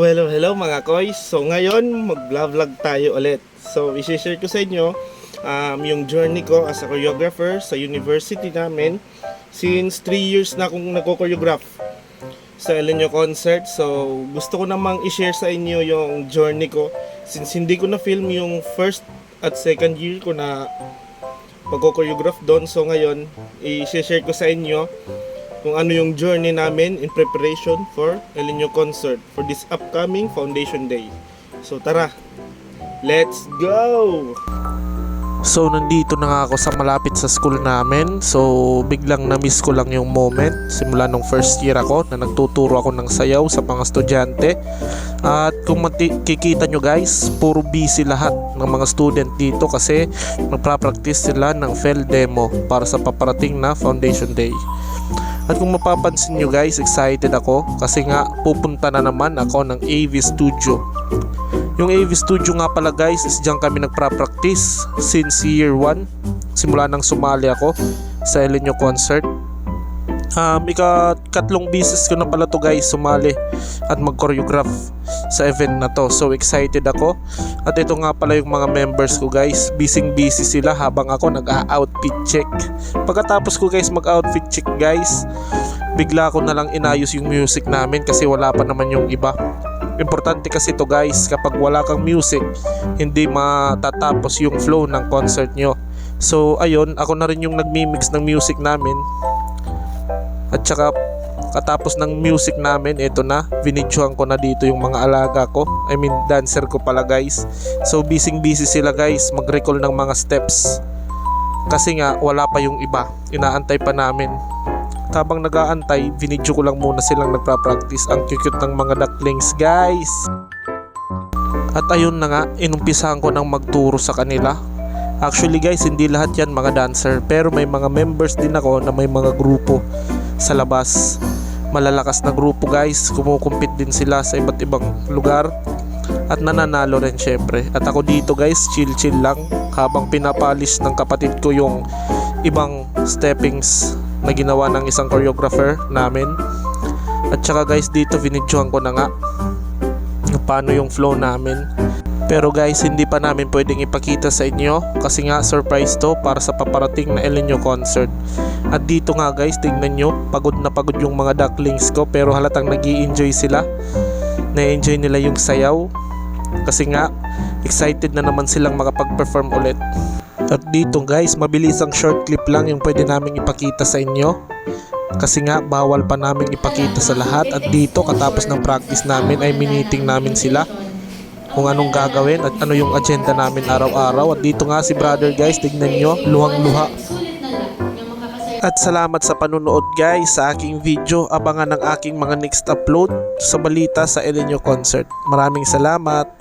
Hello mga koys. So ngayon mag-vlog tayo ulit. So i-share ko sa inyo yung journey ko as a choreographer sa university namin. Since 3 years na akong nagko-choreograph sa Elenio concert. So gusto ko namang i-share sa inyo yung journey ko since hindi ko na film yung first at second year ko na pagko-choreograph doon. So ngayon i-share ko sa inyo kung ano yung journey namin in preparation for Elenio concert for this upcoming Foundation Day. So tara, let's go! So nandito na nga ako sa malapit sa school namin. So biglang na-miss ko lang yung moment simula nung first year ako na nagtuturo ako ng sayaw sa mga estudyante. At kung makikita nyo guys, puro busy lahat ng mga student dito kasi magpa-practice sila ng FEL demo para sa paparating na Foundation Day. At kung mapapansin nyo guys, excited ako kasi nga pupunta na naman ako ng AV Studio. Yung AV Studio nga pala guys is dyan kami nagpa-practice since year 1. Simula nang sumali ako sa Elenio concert. Ikatlong beses ko na pala to guys sumali at mag-choreograph sa event na to. So excited ako. At ito nga pala yung mga members ko guys. Busy sila habang ako nag-outfit check. Pagkatapos ko guys mag-outfit check guys, bigla ko na lang inayos yung music namin kasi wala pa naman yung iba. Importante kasi to guys, kapag wala kang music, hindi matatapos yung flow ng concert nyo. So ayun, ako na rin yung nagmi-mix ng music namin. At saka katapos ng music namin, ito na, vinidyohan ko na dito yung mga alaga ko. I mean dancer ko pala guys. So busy sila guys mag-recall ng mga steps. Kasi nga wala pa yung iba, inaantay pa namin. Habang nag-aantay, vinidyo ko lang muna silang nagpa-practice. Ang cute ng mga ducklings guys. At ayun na nga, inumpisahan ko ng magturo sa kanila. Actually guys, hindi lahat yan mga dancer, pero may mga members din ako na may mga grupo sa labas. Malalakas na grupo guys, kumukumpit din sila sa iba't ibang lugar at nananalo rin syempre. At ako dito guys, chill lang habang pinapalis ng kapatid ko yung ibang steppings na ginawa ng isang choreographer namin. At saka guys, dito vinidyohan ko na nga paano yung flow namin. Pero guys, hindi pa namin pwedeng ipakita sa inyo kasi nga surprise to para sa paparating na Elenio concert. At dito nga guys, tingnan nyo, pagod na pagod yung mga ducklings ko pero halatang nag-i-enjoy sila. Na-enjoy nila yung sayaw kasi nga excited na naman silang makapag-perform ulit. At dito guys, mabilis ang short clip lang yung pwede namin ipakita sa inyo kasi nga bawal pa namin ipakita sa lahat. At dito katapos ng practice namin ay miniting namin sila kung anong gagawin at ano yung agenda namin araw-araw. At dito nga si brother guys, tignan nyo, luhang-luha. At salamat sa panunood guys sa aking video. Abangan ang aking mga next upload sa balita sa Elenio concert. Maraming salamat.